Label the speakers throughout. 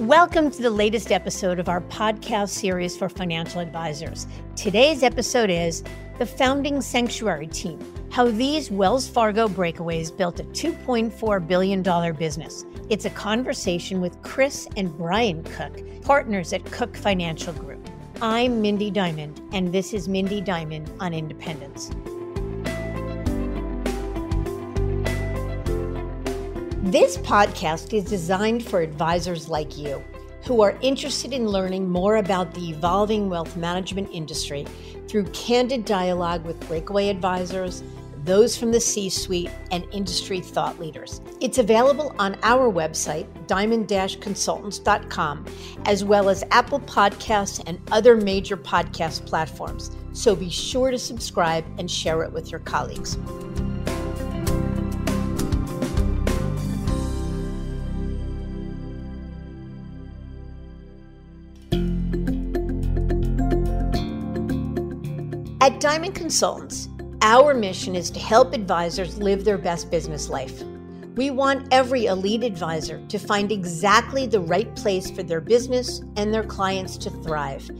Speaker 1: Welcome to the latest episode of our podcast series for financial advisors. Today's episode is The Founding Sanctuary Team, how these Wells Fargo Breakaways built a $2.4 billion business. It's a conversation with Chris and Brian Cooke, partners at Cooke Financial Group. I'm Mindy Diamond, and this is Mindy Diamond on Independence. This podcast is designed for advisors like you who are interested in learning more about the evolving wealth management industry through candid dialogue with breakaway advisors, those from the C-suite, and industry thought leaders. It's available on our website, diamond-consultants.com, as well as Apple Podcasts and other major podcast platforms. So be sure to subscribe and share it with your colleagues. At Diamond Consultants, our mission is to help advisors live their best business life. We want every elite advisor to find exactly the right place for their business and their clients to thrive,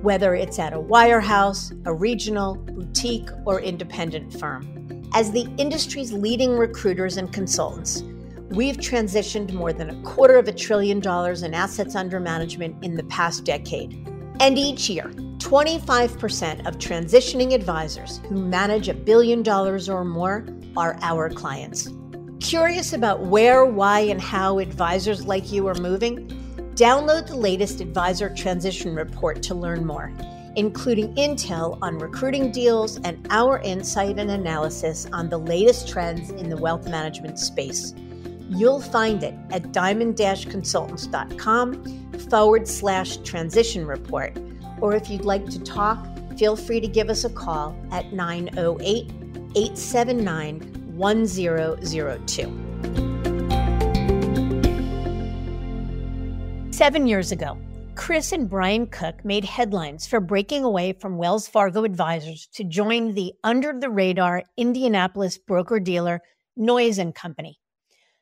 Speaker 1: whether it's at a wirehouse, a regional, boutique, or independent firm. As the industry's leading recruiters and consultants, we've transitioned more than $250 billion in assets under management in the past decade. And each year, 25% of transitioning advisors who manage $1 billion or more are our clients. Curious about where, why, and how advisors like you are moving? Download the latest Advisor Transition Report to learn more, including intel on recruiting deals and our insight and analysis on the latest trends in the wealth management space. You'll find it at diamond-consultants.com/transition report. Or if you'd like to talk, feel free to give us a call at 908-879-1002. 7 years ago, Chris and Brian Cooke made headlines for breaking away from Wells Fargo advisors to join the under-the-radar Indianapolis broker-dealer Noyes & Company.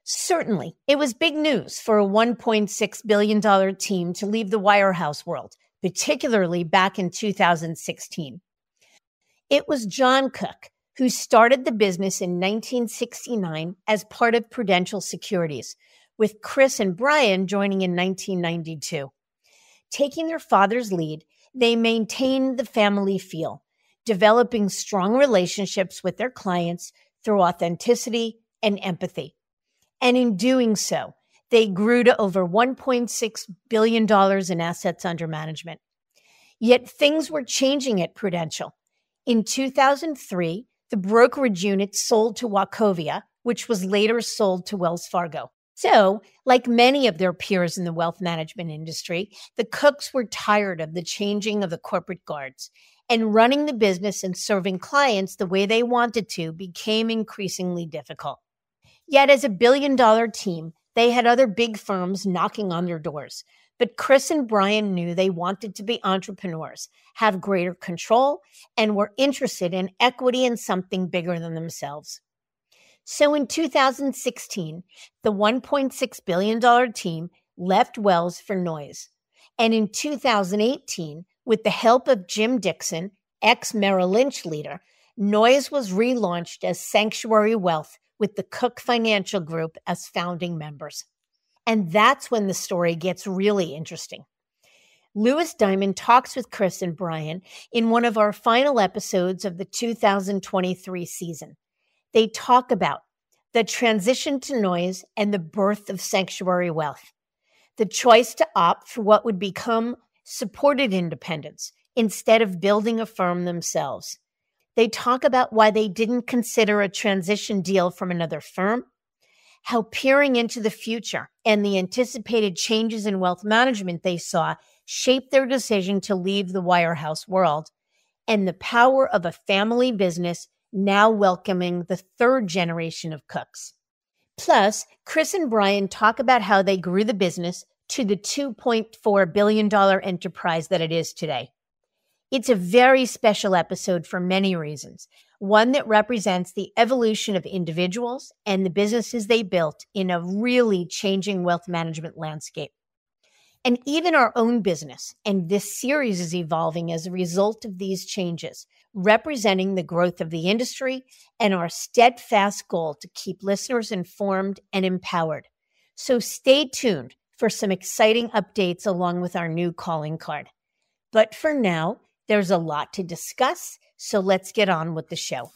Speaker 1: Certainly, it was big news for a $1.6 billion team to leave the wirehouse world, particularly back in 2016. It was John Cooke who started the business in 1969 as part of Prudential Securities, with Chris and Brian joining in 1992. Taking their father's lead, they maintained the family feel, developing strong relationships with their clients through authenticity and empathy. And in doing so, they grew to over $1.6 billion in assets under management. Yet things were changing at Prudential. In 2003, the brokerage unit sold to Wachovia, which was later sold to Wells Fargo. So, like many of their peers in the wealth management industry, the Cookes were tired of the changing of the corporate guards, and running the business and serving clients the way they wanted to became increasingly difficult. Yet as a billion-dollar team, they had other big firms knocking on their doors. But Chris and Brian knew they wanted to be entrepreneurs, have greater control, and were interested in equity in something bigger than themselves. So in 2016, the $1.6 billion team left Wells for Noyes. And in 2018, with the help of Jim Dixon, ex-Merrill Lynch leader, Noyes was relaunched as Sanctuary Wealth, with the Cooke Financial Group as founding members. And that's when the story gets really interesting. Louis Diamond talks with Chris and Brian in one of our final episodes of the 2023 season. They talk about the transition to Noyes and the birth of Sanctuary Wealth, the choice to opt for what would become supported independence instead of building a firm themselves. They talk about why they didn't consider a transition deal from another firm, how peering into the future and the anticipated changes in wealth management they saw shaped their decision to leave the wirehouse world, and the power of a family business now welcoming the third generation of Cookes. Plus, Chris and Brian talk about how they grew the business to the $2.4 billion enterprise that it is today. It's a very special episode for many reasons, one that represents the evolution of individuals and the businesses they built in a really changing wealth management landscape. and even our own business. And this series is evolving as a result of these changes, representing the growth of the industry and our steadfast goal to keep listeners informed and empowered. So stay tuned for some exciting updates along with our new calling card. But for now, there's a lot to discuss, so let's get on with the show.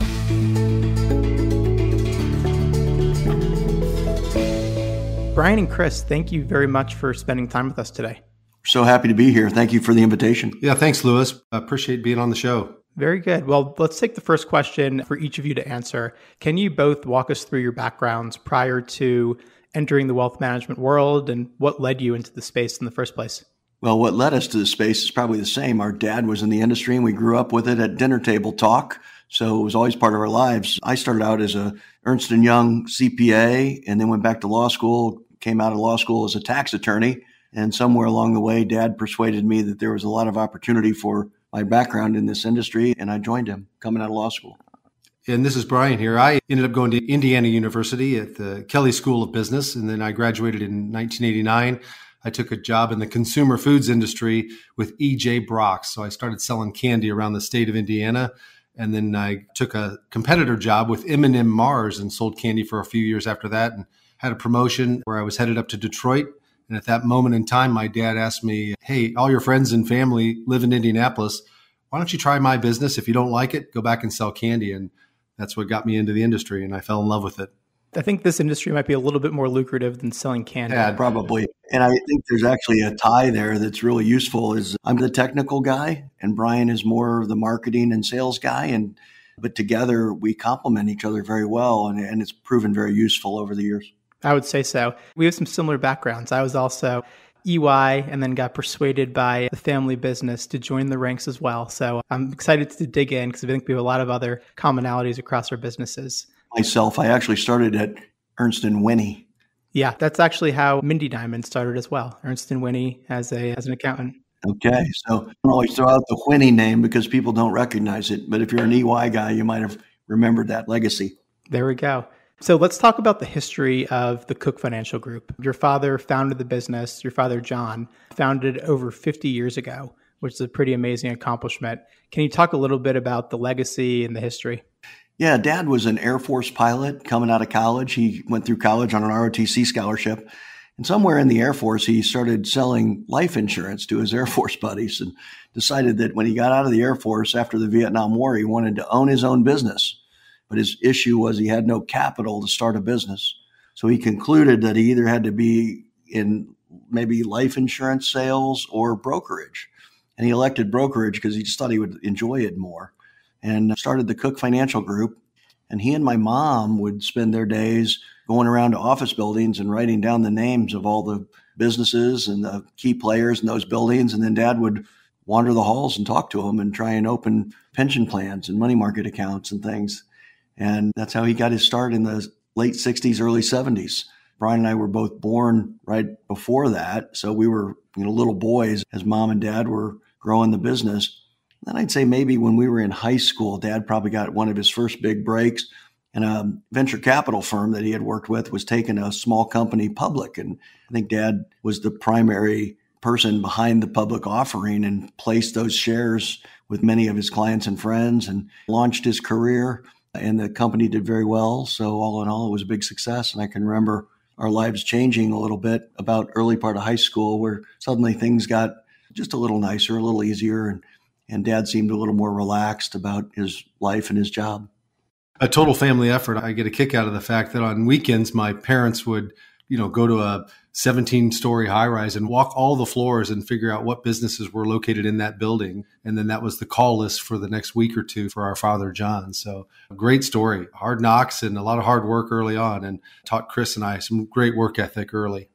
Speaker 2: Brian and Chris, thank you very much for spending time with us today.
Speaker 3: So happy to be here. Thank you for the invitation.
Speaker 4: Yeah, thanks, Louis. I appreciate being on the show.
Speaker 2: Very good. Well, let's take the first question for each of you to answer. Can you both walk us through your backgrounds prior to entering the wealth management world and what led you into the space in the first place?
Speaker 3: Well, what led us to the space is probably the same. Our dad was in the industry and we grew up with it at dinner table talk. So it was always part of our lives. I started out as a Ernst & Young CPA and then went back to law school, came out of law school as a tax attorney. And somewhere along the way, Dad persuaded me that there was a lot of opportunity for my background in this industry. And I joined him coming out of law school.
Speaker 4: And this is Brian here. I ended up going to Indiana University at the Kelley School of Business. And then I graduated in 1989. I took a job in the consumer foods industry with E.J. Brock's. So I started selling candy around the state of Indiana. And then I took a competitor job with M&M Mars and sold candy for a few years after that and had a promotion where I was headed up to Detroit. And at that moment in time, my dad asked me, hey, all your friends and family live in Indianapolis. Why don't you try my business? If you don't like it, go back and sell candy. And that's what got me into the industry. And I fell in love with it.
Speaker 2: I think this industry might be a little bit more lucrative than selling candy.
Speaker 3: Yeah, probably. And I think there's actually a tie there that's really useful is I'm the technical guy and Brian is more the marketing and sales guy. But together we complement each other very well. And it's proven very useful over the years.
Speaker 2: I would say so. We have some similar backgrounds. I was also EY and then got persuaded by the family business to join the ranks as well. So I'm excited to dig in because I think we have a lot of other commonalities across our businesses.
Speaker 3: Myself, I actually started at Ernst & Winnie.
Speaker 2: Yeah, that's actually how Mindy Diamond started as well. Ernst & Winnie as an accountant.
Speaker 3: Okay, so I don't always throw out the Winnie name because people don't recognize it. But if you're an EY guy, you might have remembered that legacy.
Speaker 2: There we go. So let's talk about the history of the Cooke Financial Group. Your father founded the business. Your father, John, founded it over 50 years ago, which is a pretty amazing accomplishment. Can you talk a little bit about the legacy and the history?
Speaker 3: Yeah, Dad was an Air Force pilot coming out of college. He went through college on an ROTC scholarship. And somewhere in the Air Force, he started selling life insurance to his Air Force buddies and decided that when he got out of the Air Force after the Vietnam War, he wanted to own his own business. But his issue was he had no capital to start a business. So he concluded that he either had to be in maybe life insurance sales or brokerage. And he elected brokerage because he just thought he would enjoy it more. And started the Cooke Financial Group. And he and my mom would spend their days going around to office buildings and writing down the names of all the businesses and the key players in those buildings. And then Dad would wander the halls and talk to them and try and open pension plans and money market accounts and things. And that's how he got his start in the late 60s, early 70s. Brian and I were both born right before that. So we were little boys as Mom and Dad were growing the business. Then I'd say maybe when we were in high school, Dad probably got one of his first big breaks. And a venture capital firm that he had worked with was taking a small company public. And I think Dad was the primary person behind the public offering and placed those shares with many of his clients and friends and launched his career. And the company did very well. So all in all, it was a big success. And I can remember our lives changing a little bit about early part of high school where suddenly things got just a little nicer, a little easier. And Dad seemed a little more relaxed about his life and his job.
Speaker 4: A total family effort. I get a kick out of the fact that on weekends, my parents would, go to a 17-story high-rise and walk all the floors and figure out what businesses were located in that building. And then that was the call list for the next week or two for our father, John. So great story, hard knocks and a lot of hard work early on, and taught Chris and I some great work ethic early.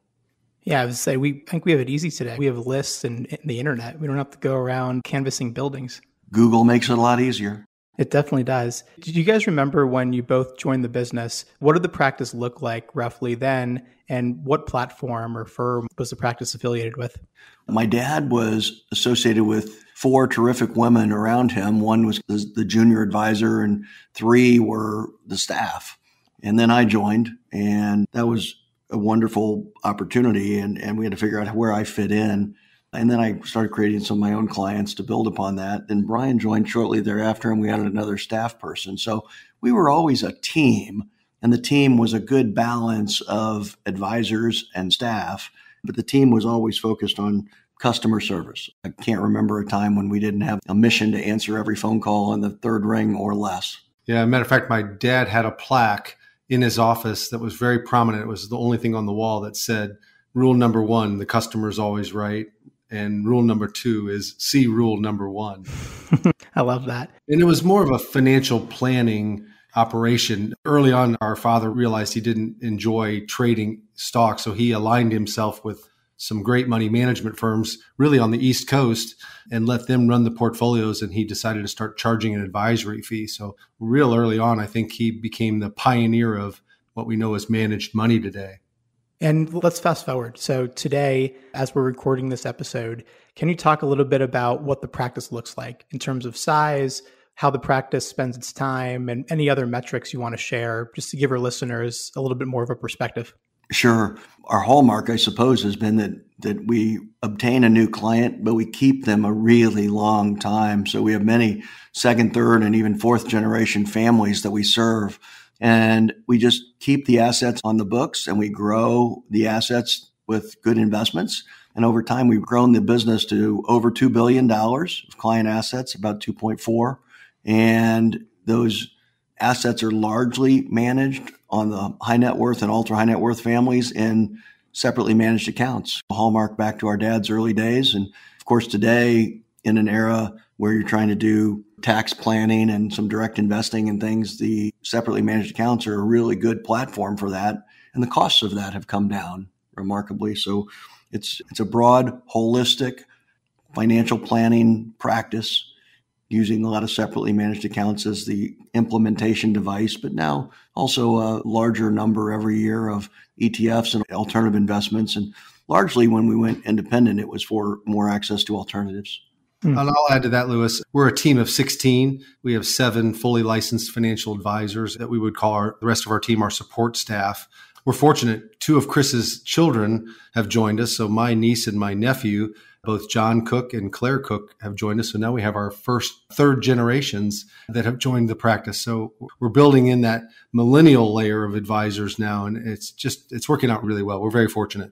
Speaker 2: Yeah, I would say I think we have it easy today. We have lists and the internet. We don't have to go around canvassing buildings.
Speaker 3: Google makes it a lot easier.
Speaker 2: It definitely does. Did you guys remember when you both joined the business? What did the practice look like roughly then? And what platform or firm was the practice affiliated with?
Speaker 3: My dad was associated with 4 terrific women around him. One was the junior advisor and 3 were the staff. And then I joined, and that was a wonderful opportunity, and we had to figure out where I fit in. And then I started creating some of my own clients to build upon that. Then Brian joined shortly thereafter, and we added another staff person. So we were always a team, and the team was a good balance of advisors and staff, but the team was always focused on customer service. I can't remember a time when we didn't have a mission to answer every phone call on the third ring or less.
Speaker 4: Yeah, matter of fact, my dad had a plaque in his office that was very prominent. It was the only thing on the wall that said, rule number 1, the customer's always right. And rule number 2 is see rule number 1.
Speaker 2: I love that.
Speaker 4: And it was more of a financial planning operation. Early on, our father realized he didn't enjoy trading stocks, so he aligned himself with some great money management firms really on the East Coast and let them run the portfolios. And he decided to start charging an advisory fee. So real early on, I think he became the pioneer of what we know as managed money today.
Speaker 2: And let's fast forward. So today, as we're recording this episode, can you talk a little bit about what the practice looks like in terms of size, how the practice spends its time, and any other metrics you want to share, just to give our listeners a little bit more of a perspective?
Speaker 3: Sure. Our hallmark, I suppose, has been that we obtain a new client, but we keep them a really long time. So we have many second, third, and even fourth generation families that we serve. And we just keep the assets on the books, and we grow the assets with good investments. And over time, we've grown the business to over $2 billion of client assets, about 2.4. And those assets are largely managed on the high net worth and ultra high net worth families in separately managed accounts, a hallmark back to our dad's early days. And of course, today, in an era where you're trying to do tax planning and some direct investing and things, the separately managed accounts are a really good platform for that. And the costs of that have come down remarkably. So it's a broad, holistic financial planning practice using a lot of separately managed accounts as the implementation device, but now also a larger number every year of ETFs and alternative investments. And largely when we went independent, it was for more access to alternatives.
Speaker 4: And I'll add to that, Lewis. We're a team of 16. We have 7 fully licensed financial advisors that we would call the rest of our team, our support staff. We're fortunate. 2 of Chris's children have joined us. So my niece and my nephew, both John Cooke and Claire Cooke, have joined us. So now we have our first third generations that have joined the practice. So we're building in that millennial layer of advisors now. And it's working out really well. We're very fortunate.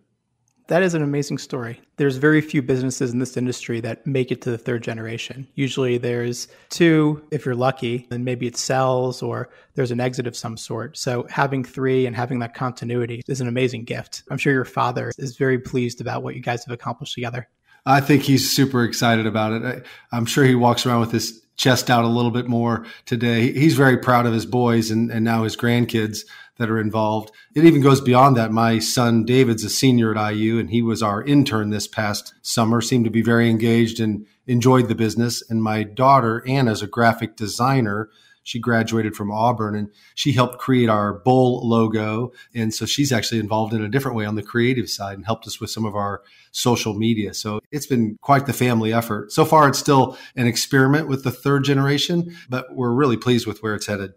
Speaker 2: That is an amazing story. There's very few businesses in this industry that make it to the third generation. Usually there's 2, if you're lucky, and maybe it sells or there's an exit of some sort. So having 3 and having that continuity is an amazing gift. I'm sure your father is very pleased about what you guys have accomplished together.
Speaker 4: I think he's super excited about it. I'm sure he walks around with his chest out a little bit more today. He's very proud of his boys and now his grandkids that are involved. It even goes beyond that. My son, David's a senior at IU, and he was our intern this past summer, seemed to be very engaged and enjoyed the business. And my daughter, Anna's a graphic designer. She graduated from Auburn, and she helped create our bowl logo. And so she's actually involved in a different way on the creative side and helped us with some of our social media. So it's been quite the family effort. So far, it's still an experiment with the third generation, but we're really pleased with where it's headed.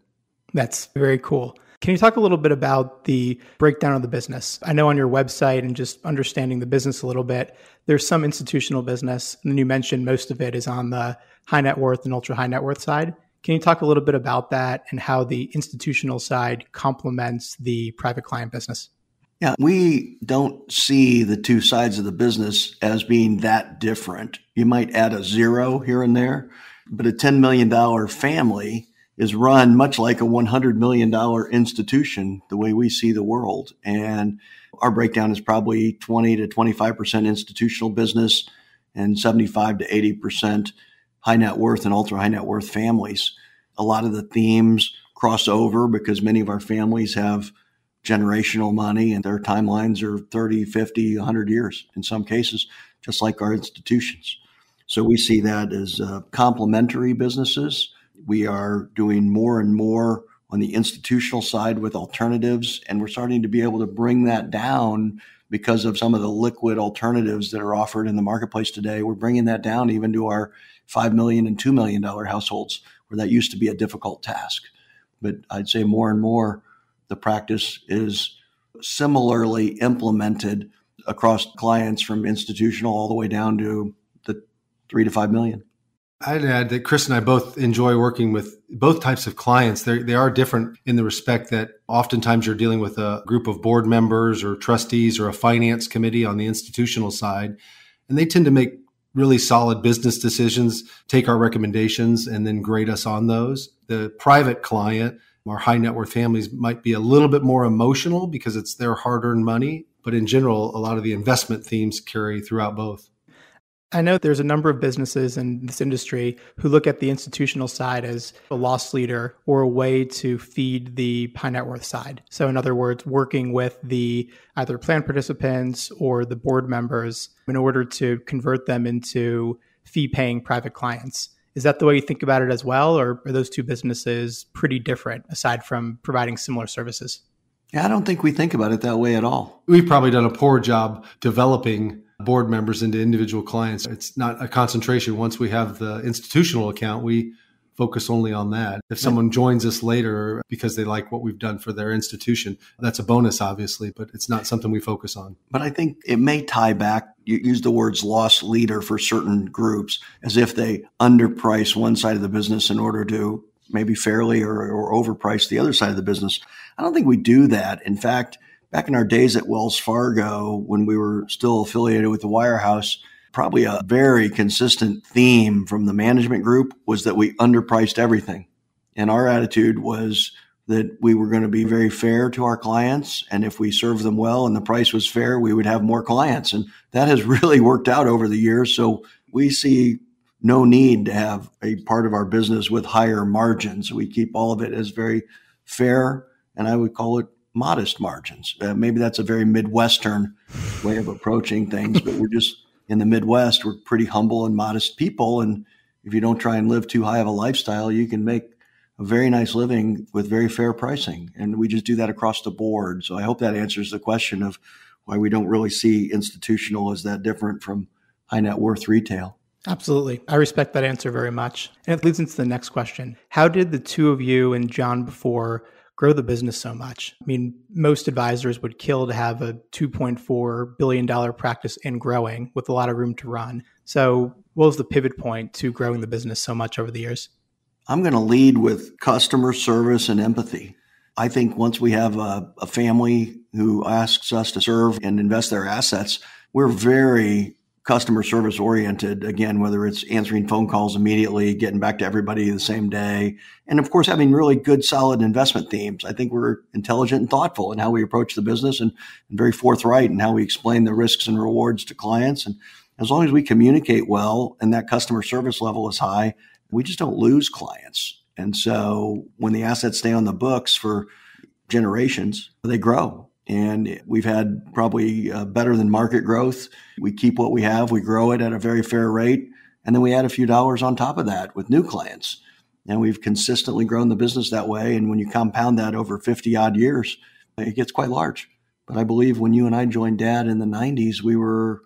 Speaker 2: That's very cool. Can you talk a little bit about the breakdown of the business? I know on your website and just understanding the business a little bit, there's some institutional business. And then you mentioned most of it is on the high net worth and ultra high net worth side. Can you talk a little bit about that and how the institutional side complements the private client business?
Speaker 3: Yeah, we don't see the 2 sides of the business as being that different. You might add a 0 here and there, but a $10 million family is run much like a $100 million institution, the way we see the world. And our breakdown is probably 20 to 25% institutional business and 75 to 80% high net worth and ultra high net worth families. A lot of the themes cross over because many of our families have generational money and their timelines are 30, 50, 100 years in some cases, just like our institutions. So we see that as complementary businesses. We are doing more and more on the institutional side with alternatives, and we're starting to be able to bring that down because of some of the liquid alternatives that are offered in the marketplace today. We're bringing that down even to our $5 million and $2 million households, where that used to be a difficult task. But I'd say more and more, the practice is similarly implemented across clients from institutional all the way down to the 3 to 5 million.
Speaker 4: I'd add that Chris and I both enjoy working with both types of clients. They are different in the respect that oftentimes you're dealing with a group of board members or trustees or a finance committee on the institutional side, and they tend to make really solid business decisions, take our recommendations, and then grade us on those. The private client, our high net worth families, might be a little bit more emotional because it's their hard-earned money, but in general, a lot of the investment themes carry throughout both.
Speaker 2: I know there's a number of businesses in this industry who look at the institutional side as a loss leader or a way to feed the high net worth side. So in other words, working with the either plan participants or the board members in order to convert them into fee-paying private clients. Is that the way you think about it as well? Or are those two businesses pretty different aside from providing similar services?
Speaker 3: Yeah, I don't think we think about it that way at all.
Speaker 4: We've probably done a poor job developing board members into individual clients. It's not a concentration. Once we have the institutional account, we focus only on that. If someone joins us later because they like what we've done for their institution, that's a bonus, obviously, but it's not something we focus on.
Speaker 3: But I think it may tie back, you use the words loss leader for certain groups as if they underprice one side of the business in order to maybe fairly or overprice the other side of the business. I don't think we do that. In fact, back in our days at Wells Fargo, when we were still affiliated with the wirehouse, probably a very consistent theme from the management group was that we underpriced everything. And our attitude was that we were going to be very fair to our clients. And if we served them well and the price was fair, we would have more clients. And that has really worked out over the years. So we see no need to have a part of our business with higher margins. We keep all of it as very fair, and I would call it modest margins. Maybe that's a very Midwestern way of approaching things, but we're just in the Midwest, we're pretty humble and modest people. And if you don't try and live too high of a lifestyle, you can make a very nice living with very fair pricing. And we just do that across the board. So I hope that answers the question of why we don't really see institutional as that different from high net worth retail.
Speaker 2: Absolutely. I respect that answer very much. And it leads into the next question. How did the two of you and John before grow the business so much? I mean, most advisors would kill to have a $2.4 billion practice and growing with a lot of room to run. So what was the pivot point to growing the business so much over the years?
Speaker 3: I'm going to lead with customer service and empathy. I think once we have a family who asks us to serve and invest their assets, we're very customer service oriented, again, whether it's answering phone calls immediately, getting back to everybody the same day, and of course, having really good, solid investment themes. I think we're intelligent and thoughtful in how we approach the business and very forthright in how we explain the risks and rewards to clients. And as long as we communicate well and that customer service level is high, we just don't lose clients. And so when the assets stay on the books for generations, they grow. And we've had probably better than market growth. We keep what we have. We grow it at a very fair rate. And then we add a few dollars on top of that with new clients. And we've consistently grown the business that way. And when you compound that over 50 odd years, it gets quite large. But I believe when you and I joined Dad in the 90s, we were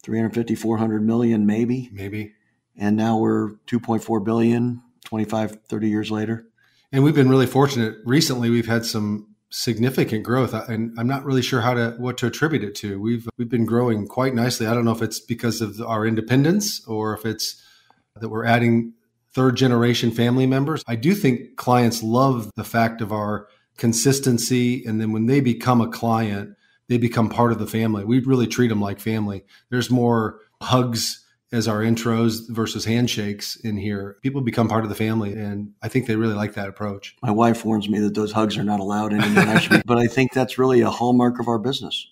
Speaker 3: 350, 400 million, maybe. And now we're 2.4 billion, 25, 30 years later.
Speaker 4: And we've been really fortunate. Recently, we've had some significant growth, and I'm not really sure what to attribute it to. We've been growing quite nicely. I don't know if it's because of our independence or if it's that we're adding third generation family members. I do think clients love the fact of our consistency, and then when they become a client, they become part of the family. We really treat them like family. There's more hugs as our intros versus handshakes in here. People become part of the family, and I think they really like that approach.
Speaker 3: My wife warns me that those hugs are not allowed anymore, but I think that's really a hallmark of our business.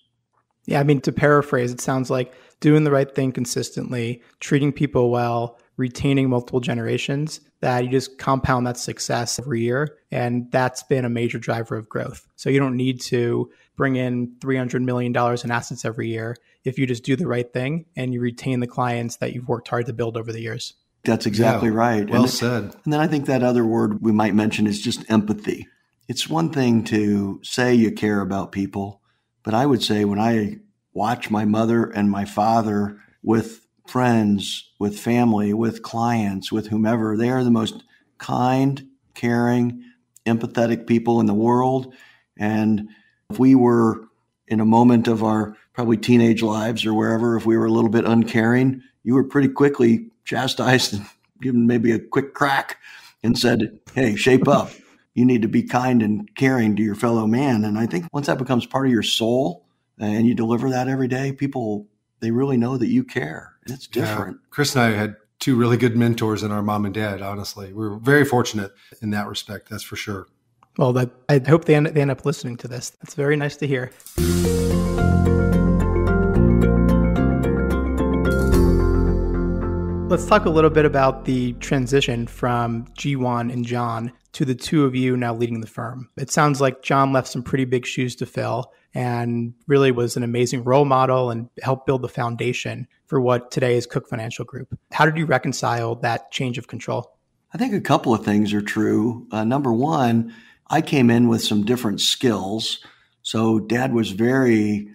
Speaker 2: Yeah, I mean, to paraphrase, it sounds like doing the right thing consistently, treating people well, retaining multiple generations, that you just compound that success every year. And that's been a major driver of growth. So you don't need to bring in $300 million in assets every year if you just do the right thing and you retain the clients that you've worked hard to build over the years.
Speaker 3: That's exactly right.
Speaker 4: Well said.
Speaker 3: And then I think that other word we might mention is just empathy. It's one thing to say you care about people, but I would say when I watch my mother and my father with friends, with family, with clients, with whomever, they are the most kind, caring, empathetic people in the world. And if we were in a moment of our probably teenage lives or wherever, if we were a little bit uncaring, you were pretty quickly chastised and given maybe a quick crack and said, hey, shape up. You need to be kind and caring to your fellow man. And I think once that becomes part of your soul and you deliver that every day, people, they really know that you care. It's different.
Speaker 4: Yeah. Chris and I had two really good mentors in our mom and dad, honestly. We were very fortunate in that respect, that's for sure.
Speaker 2: Well, I hope they end up listening to this. That's very nice to hear. Let's talk a little bit about the transition from G1 and John to the two of you now leading the firm. It sounds like John left some pretty big shoes to fill and really was an amazing role model and helped build the foundation for what today is Cooke Financial Group. How did you reconcile that change of control?
Speaker 3: I think a couple of things are true. Number one, I came in with some different skills. So Dad was very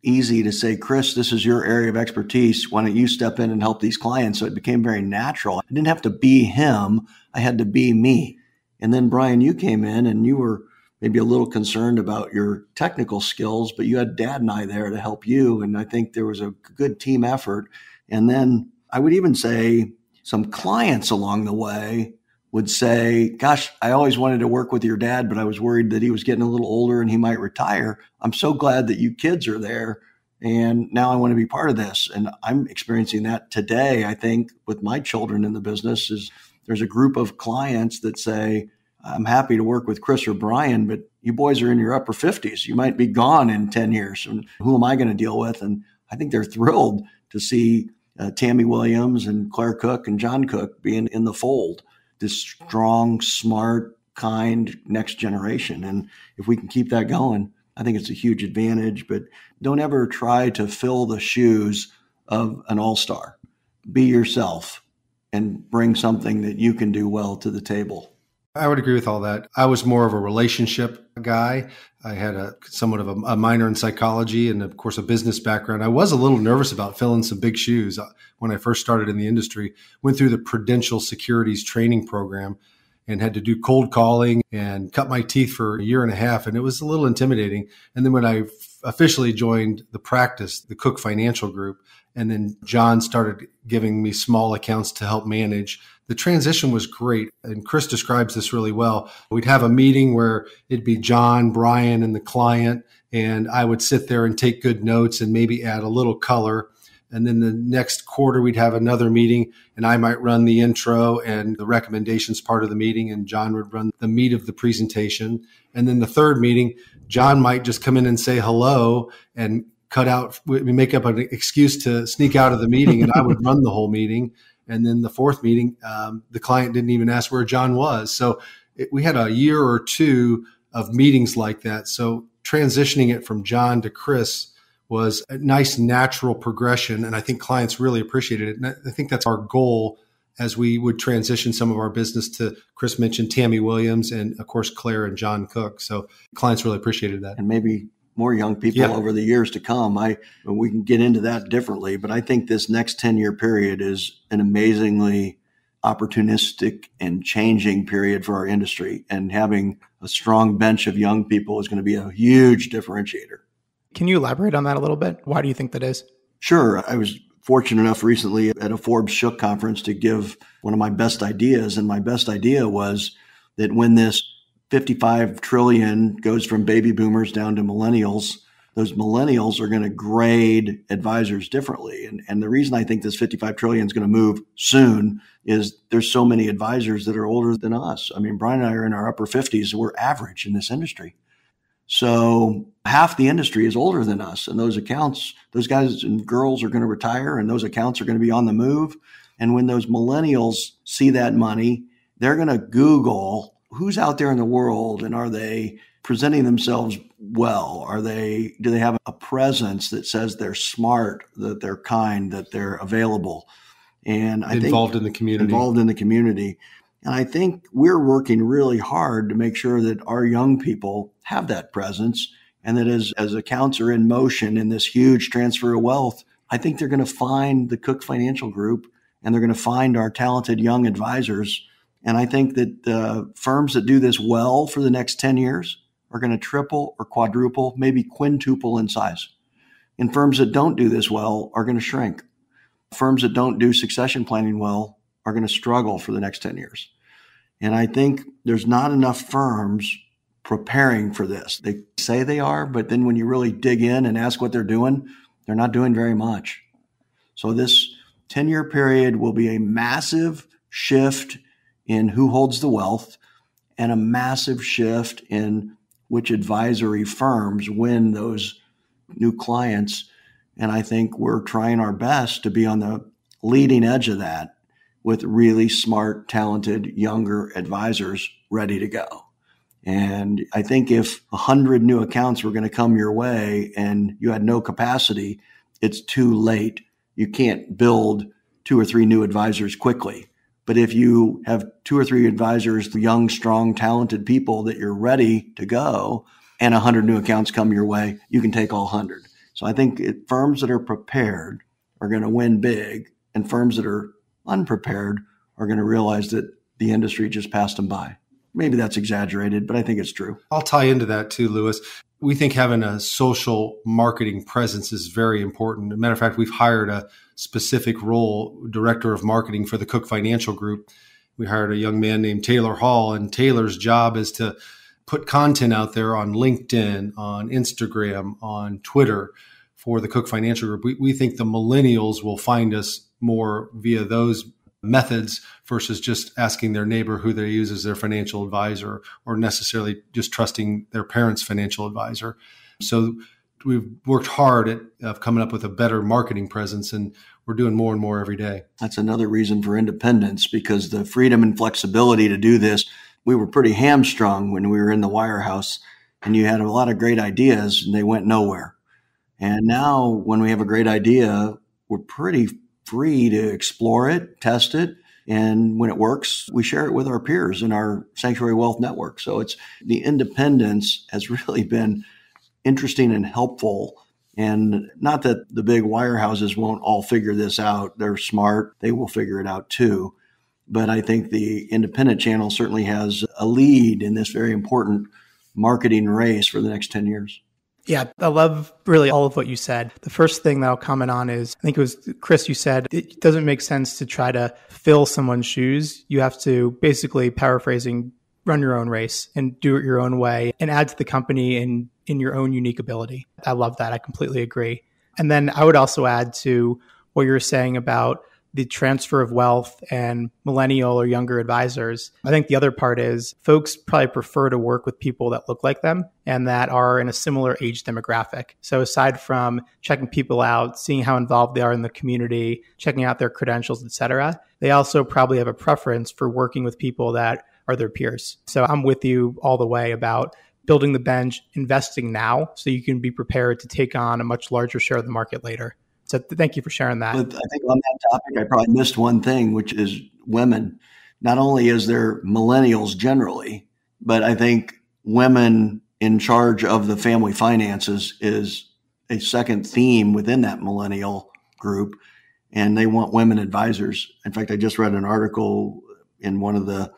Speaker 3: easy to say, Chris, this is your area of expertise. Why don't you step in and help these clients? So it became very natural. I didn't have to be him. I had to be me. And then Brian, you came in and you were maybe a little concerned about your technical skills, but you had Dad and I there to help you. And I think there was a good team effort. And then I would even say some clients along the way would say, gosh, I always wanted to work with your dad, but I was worried that he was getting a little older and he might retire. I'm so glad that you kids are there. And now I want to be part of this. And I'm experiencing that today, I think, with my children in the business. Is there's a group of clients that say, I'm happy to work with Chris or Brian, but you boys are in your upper 50s. You might be gone in 10 years. And who am I going to deal with? And I think they're thrilled to see Tammy Williams and Claire Cooke and John Cooke being in the fold. This strong, smart, kind next generation. And if we can keep that going, I think it's a huge advantage. But don't ever try to fill the shoes of an all-star. Be yourself and bring something that you can do well to the table.
Speaker 4: I would agree with all that. I was more of a relationship guy. I had somewhat of a minor in psychology and, of course, a business background. I was a little nervous about filling some big shoes when I first started in the industry. Went through the Prudential Securities training program and had to do cold calling and cut my teeth for a year and a half. And it was a little intimidating. And then when I officially joined the practice, the Cooke Financial Group, and then John started giving me small accounts to help manage, the transition was great. And Chris describes this really well. We'd have a meeting where it'd be John, Brian, and the client, and I would sit there and take good notes and maybe add a little color. And then the next quarter, we'd have another meeting, and I might run the intro and the recommendations part of the meeting, and John would run the meat of the presentation. And then the third meeting, John might just come in and say hello and we make up an excuse to sneak out of the meeting, and I would run the whole meeting. And then the fourth meeting, the client didn't even ask where John was. So we had a year or two of meetings like that. So transitioning it from John to Chris was a nice natural progression. And I think clients really appreciated it. And I think that's our goal as we would transition some of our business to, Chris mentioned Tammy Williams and, of course, Claire and John Cooke. So clients really appreciated that.
Speaker 3: And maybe more young people over the years to come. We can get into that differently, but I think this next 10-year period is an amazingly opportunistic and changing period for our industry. And having a strong bench of young people is going to be a huge differentiator.
Speaker 2: Can you elaborate on that a little bit? Why do you think that is?
Speaker 3: Sure. I was fortunate enough recently at a Forbes Shook conference to give one of my best ideas. And my best idea was that when this 55 trillion goes from baby boomers down to millennials, those millennials are going to grade advisors differently. And the reason I think this 55 trillion is going to move soon is there's so many advisors that are older than us. I mean, Brian and I are in our upper 50s. We're average in this industry. So half the industry is older than us. And those accounts, those guys and girls are going to retire, and those accounts are going to be on the move. And when those millennials see that money, they're going to Google who's out there in the world, and are they presenting themselves well? Do they have a presence that says they're smart, that they're kind, that they're available? And I think
Speaker 4: involved in the community.
Speaker 3: And I think we're working really hard to make sure that our young people have that presence, and that as accounts are in motion in this huge transfer of wealth, I think they're going to find the Cooke Financial Group, and they're going to find our talented young advisors. And I think that firms that do this well for the next 10 years are going to triple or quadruple, maybe quintuple in size. And firms that don't do this well are going to shrink. Firms that don't do succession planning well are going to struggle for the next 10 years. And I think there's not enough firms preparing for this. They say they are, but then when you really dig in and ask what they're doing, they're not doing very much. So this 10-year period will be a massive shift in who holds the wealth and a massive shift in which advisory firms win those new clients. And I think we're trying our best to be on the leading edge of that with really smart, talented, younger advisors ready to go. And I think if 100 new accounts were going to come your way and you had no capacity, it's too late. You can't build 2 or 3 new advisors quickly. But if you have 2 or 3 advisors, young, strong, talented people that you're ready to go, and 100 new accounts come your way, you can take all 100. So I think firms that are prepared are going to win big, and firms that are unprepared are going to realize that the industry just passed them by. Maybe that's exaggerated, but I think it's true.
Speaker 4: I'll tie into that too, Louis. We think having a social marketing presence is very important. As a matter of fact, we've hired a specific role, director of marketing for the Cooke Financial Group. We hired a young man named Taylor Hall, and Taylor's job is to put content out there on LinkedIn, on Instagram, on Twitter for the Cooke Financial Group. We think the millennials will find us more via those methods versus just asking their neighbor who they use as their financial advisor or necessarily just trusting their parents' financial advisor. So we've worked hard at coming up with a better marketing presence, and we're doing more and more every day.
Speaker 3: That's another reason for independence, because the freedom and flexibility to do this, we were pretty hamstrung when we were in the wirehouse, and you had a lot of great ideas and they went nowhere. And now when we have a great idea, we're pretty free to explore it, test it. And when it works, we share it with our peers in our Sanctuary Wealth Network. So it's the independence has really been interesting and helpful. And not that the big wirehouses won't all figure this out. They're smart. They will figure it out too. But I think the independent channel certainly has a lead in this very important marketing race for the next 10 years.
Speaker 2: Yeah, I love really all of what you said. The first thing that I'll comment on is, I think it was Chris, you said, it doesn't make sense to try to fill someone's shoes. You have to, basically paraphrasing, run your own race and do it your own way and add to the company in your own unique ability. I love that. I completely agree. And then I would also add to what you were saying about the transfer of wealth and millennial or younger advisors. I think the other part is folks probably prefer to work with people that look like them and that are in a similar age demographic. So aside from checking people out, seeing how involved they are in the community, checking out their credentials, et cetera, they also probably have a preference for working with people that are their peers. So I'm with you all the way about building the bench, investing now so you can be prepared to take on a much larger share of the market later. So thank you for sharing that.
Speaker 3: But I think on that topic, I probably missed one thing, which is women. Not only is there millennials generally, but I think women in charge of the family finances is a second theme within that millennial group. And they want women advisors. In fact, I just read an article in one of the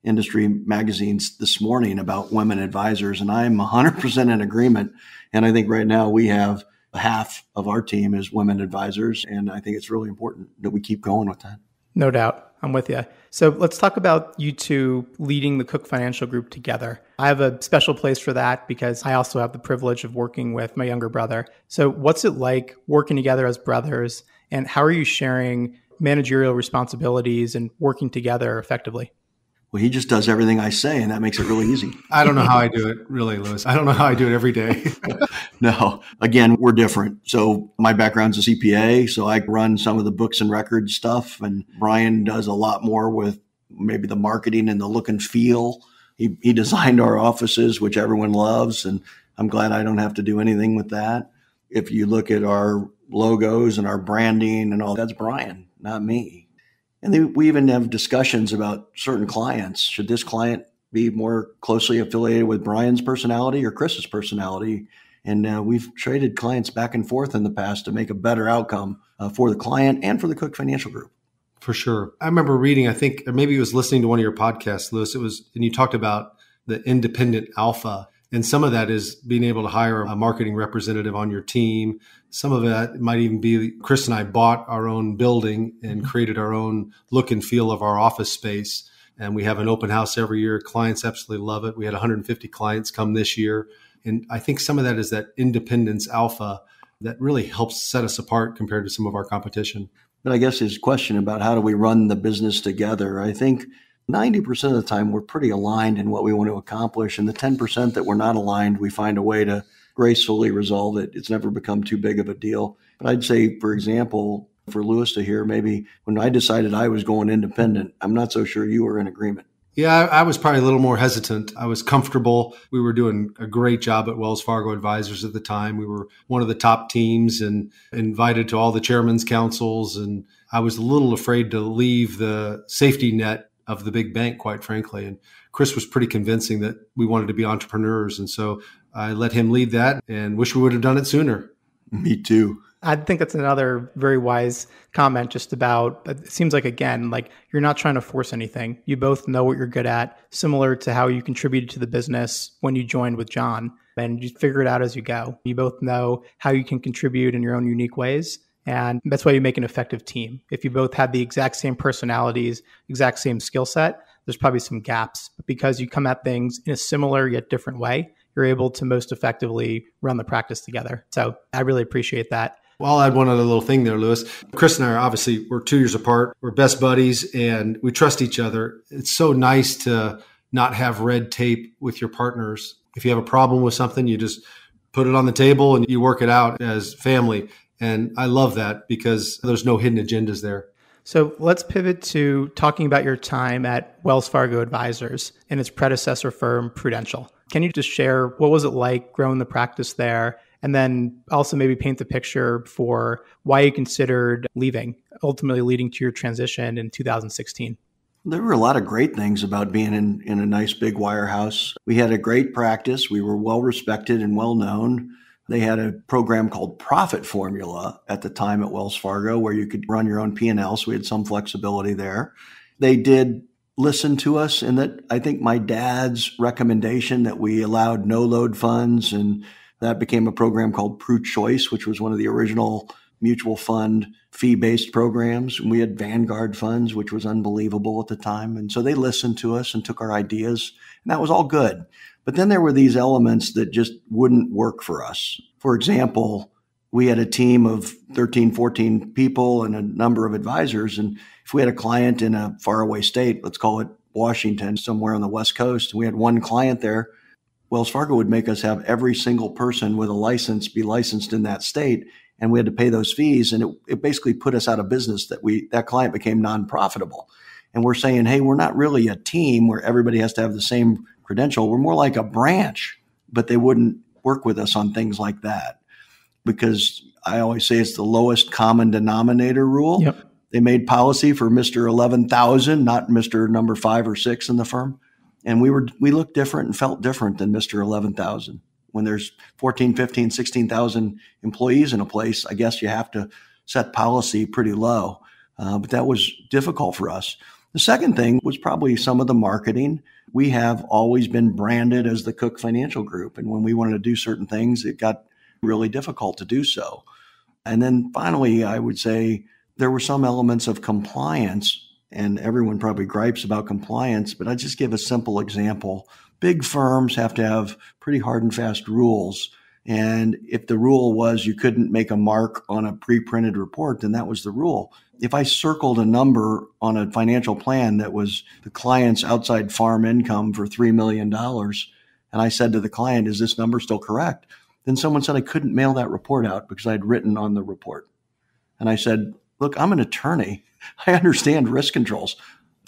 Speaker 3: industry magazines this morning about women advisors, and I'm 100% in agreement. And I think right now we have half of our team is women advisors. And I think it's really important that we keep going with that.
Speaker 2: No doubt. I'm with you. So let's talk about you two leading the Cooke Financial Group together. I have a special place for that because I also have the privilege of working with my younger brother. So what's it like working together as brothers, and how are you sharing managerial responsibilities and working together effectively?
Speaker 3: Well, he just does everything I say, and that makes it really easy.
Speaker 4: I don't know how I do it, really, Louis. I don't know how I do it every day.
Speaker 3: No, again, we're different. So my background's a CPA, so I run some of the books and records stuff, and Brian does a lot more with maybe the marketing and the look and feel. He designed our offices, which everyone loves, and I'm glad I don't have to do anything with that. If you look at our logos and our branding and all, that's Brian, not me. And then we even have discussions about certain clients. Should this client be more closely affiliated with Brian's personality or Chris's personality? And we've traded clients back and forth in the past to make a better outcome for the client and for the Cooke Financial Group.
Speaker 4: For sure. I remember reading, I think, or maybe it was listening to one of your podcasts, Louis, and you talked about the independent alpha. And some of that is being able to hire a marketing representative on your team. Some of that might even be Chris and I bought our own building and created our own look and feel of our office space. And we have an open house every year. Clients absolutely love it. We had 150 clients come this year. And I think some of that is that independence alpha that really helps set us apart compared to some of our competition.
Speaker 3: But I guess his question about how do we run the business together, I think 90% of the time we're pretty aligned in what we want to accomplish. And the 10% that we're not aligned, we find a way to gracefully resolve it. It's never become too big of a deal. But I'd say, for example, for Lewis to hear, maybe when I decided I was going independent, I'm not so sure you were in agreement.
Speaker 4: Yeah, I was probably a little more hesitant. I was comfortable. We were doing a great job at Wells Fargo Advisors at the time. We were one of the top teams and invited to all the chairman's councils. And I was a little afraid to leave the safety net of the big bank, quite frankly. And Chris was pretty convincing that we wanted to be entrepreneurs. And so I let him lead that and wish we would have done it sooner.
Speaker 3: Me too.
Speaker 2: I think that's another very wise comment just about, it seems like, again, like you're not trying to force anything. You both know what you're good at, similar to how you contributed to the business when you joined with John, and you figure it out as you go. You both know how you can contribute in your own unique ways. And that's why you make an effective team. If you both had the exact same personalities, exact same skill set, there's probably some gaps. But because you come at things in a similar yet different way, you're able to most effectively run the practice together. So I really appreciate that.
Speaker 4: Well, I'll add one other little thing there, Lewis. Chris and I are obviously, we're 2 years apart. We're best buddies and we trust each other. It's so nice to not have red tape with your partners. If you have a problem with something, you just put it on the table and you work it out as family. And I love that because there's no hidden agendas there.
Speaker 2: So let's pivot to talking about your time at Wells Fargo Advisors and its predecessor firm, Prudential. Can you just share what was it like growing the practice there? And then also maybe paint the picture for why you considered leaving, ultimately leading to your transition in 2016.
Speaker 3: There were a lot of great things about being in a nice big wirehouse. We had a great practice. We were well respected and well known. They had a program called Profit Formula at the time at Wells Fargo where you could run your own P&L. So we had some flexibility there. They did listen to us in that I think my dad's recommendation that we allowed no load funds, and that became a program called Pru Choice, which was one of the original mutual fund fee-based programs. And we had Vanguard funds, which was unbelievable at the time. And so they listened to us and took our ideas, and that was all good. But then there were these elements that just wouldn't work for us. For example, we had a team of 13, 14 people and a number of advisors. And if we had a client in a faraway state, let's call it Washington, somewhere on the West Coast, and we had one client there, Wells Fargo would make us have every single person with a license be licensed in that state, and we had to pay those fees. And it basically put us out of business. That client became non-profitable. And we're saying, hey, we're not really a team where everybody has to have the same credential. We're more like a branch, but they wouldn't work with us on things like that because I always say it's the lowest common denominator rule.
Speaker 2: Yep.
Speaker 3: They made policy for Mr. 11,000, not Mr. number 5 or 6 in the firm. And we looked different and felt different than Mr. 11,000. When there's 14, 15, 16,000 employees in a place, I guess you have to set policy pretty low. But that was difficult for us. The second thing was probably some of the marketing. We have always been branded as the Cooke Financial Group. And when we wanted to do certain things, it got really difficult to do so. And then finally, I would say there were some elements of compliance, and everyone probably gripes about compliance, but I just give a simple example. Big firms have to have pretty hard and fast rules. And if the rule was you couldn't make a mark on a pre-printed report, then that was the rule. If I circled a number on a financial plan that was the client's outside farm income for $3 million, and I said to the client, is this number still correct? Then someone said I couldn't mail that report out because I'd written on the report. And I said, look, I'm an attorney. I understand risk controls.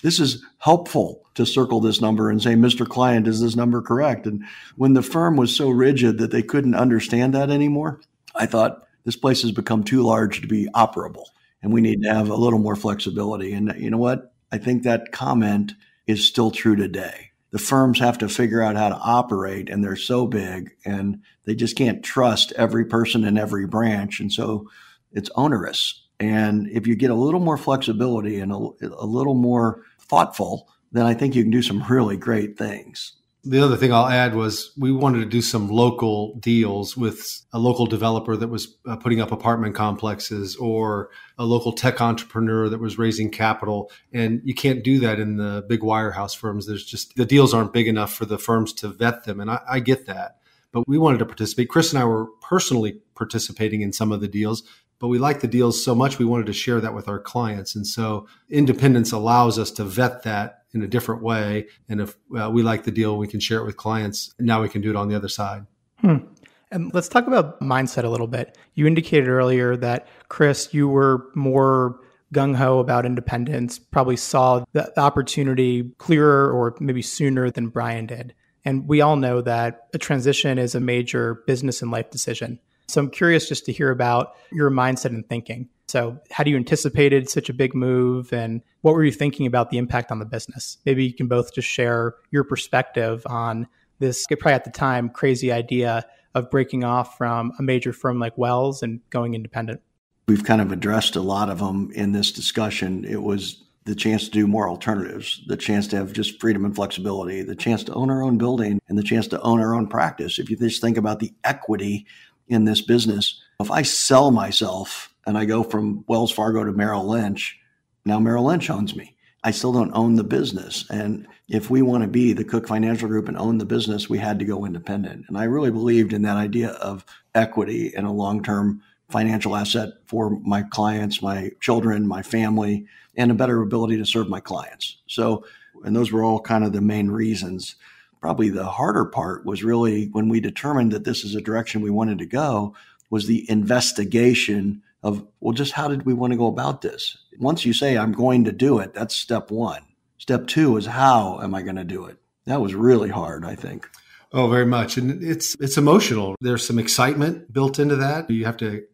Speaker 3: This is helpful to circle this number and say, Mr. Client, is this number correct? And when the firm was so rigid that they couldn't understand that anymore, I thought this place has become too large to be operable, and we need to have a little more flexibility. And you know what? I think that comment is still true today. The firms have to figure out how to operate, and they're so big, and they just can't trust every person in every branch. And so it's onerous. And if you get a little more flexibility and a little more thoughtful, then I think you can do some really great things.
Speaker 4: The other thing I'll add was we wanted to do some local deals with a local developer that was putting up apartment complexes or a local tech entrepreneur that was raising capital. And you can't do that in the big wirehouse firms. The deals aren't big enough for the firms to vet them. And I get that. But we wanted to participate. Chris and I were personally participating in some of the deals, but we liked the deals so much we wanted to share that with our clients. And so independence allows us to vet that in a different way. And if we like the deal, we can share it with clients. Now we can do it on the other side.
Speaker 2: And let's talk about mindset a little bit. You indicated earlier that, Chris, you were more gung-ho about independence, probably saw the opportunity clearer or maybe sooner than Brian did. And we all know that a transition is a major business and life decision. So I'm curious just to hear about your mindset and thinking. So how do you anticipated such a big move, and what were you thinking about the impact on the business? Maybe you can both just share your perspective on this, probably at the time, crazy idea of breaking off from a major firm like Wells and going independent.
Speaker 3: We've kind of addressed a lot of them in this discussion. It was the chance to do more alternatives, the chance to have just freedom and flexibility, the chance to own our own building, and the chance to own our own practice. If you just think about the equity in this business, if I sell myself and I go from Wells Fargo to Merrill Lynch, now Merrill Lynch owns me. I still don't own the business. And if we want to be the Cooke Financial Group and own the business, we had to go independent. And I really believed in that idea of equity and a long-term financial asset for my clients, my children, my family, and a better ability to serve my clients. So, and those were all kind of the main reasons. Probably the harder part was really when we determined that this is a direction we wanted to go, was the investigation of, well, just how did we want to go about this? Once you say, I'm going to do it, that's step one. Step two is, how am I going to do it? That was really hard, I think.
Speaker 4: Oh, very much. And it's emotional. There's some excitement built into that. You have to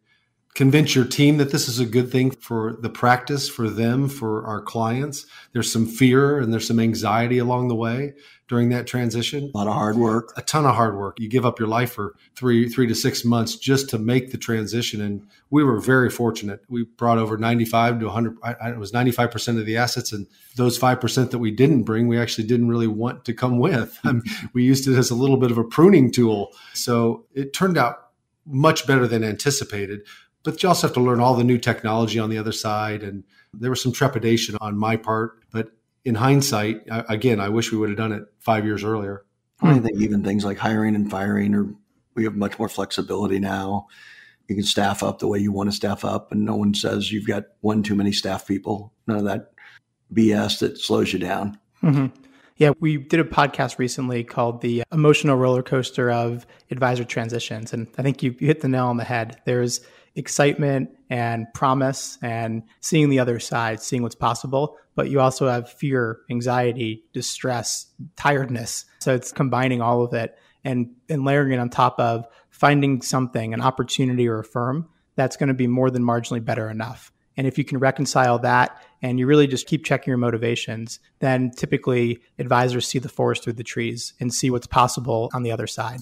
Speaker 4: convince your team that this is a good thing for the practice, for them, for our clients. There's some fear and there's some anxiety along the way during that transition.
Speaker 3: A lot of hard work.
Speaker 4: A ton of hard work. You give up your life for three to 6 months just to make the transition. And we were very fortunate. We brought over 95 to 100. It was 95% of the assets. And those 5% that we didn't bring, we actually didn't really want to come with. We used it as a little bit of a pruning tool. So it turned out much better than anticipated. But you also have to learn all the new technology on the other side. And there was some trepidation on my part. But in hindsight, again, I wish we would have done it 5 years earlier.
Speaker 3: I think even things like hiring and firing, we have much more flexibility now. You can staff up the way you want to staff up, and no one says you've got one too many staff people. None of that BS that slows you down.
Speaker 2: Mm-hmm. Yeah, we did a podcast recently called The Emotional Roller Coaster of Advisor Transitions. And I think you hit the nail on the head. There's excitement and promise and seeing the other side, seeing what's possible, but you also have fear, anxiety, distress, tiredness. So it's combining all of it and layering it on top of finding something, an opportunity or a firm that's going to be more than marginally better enough. And if you can reconcile that and you really just keep checking your motivations, then typically advisors see the forest through the trees and see what's possible on the other side.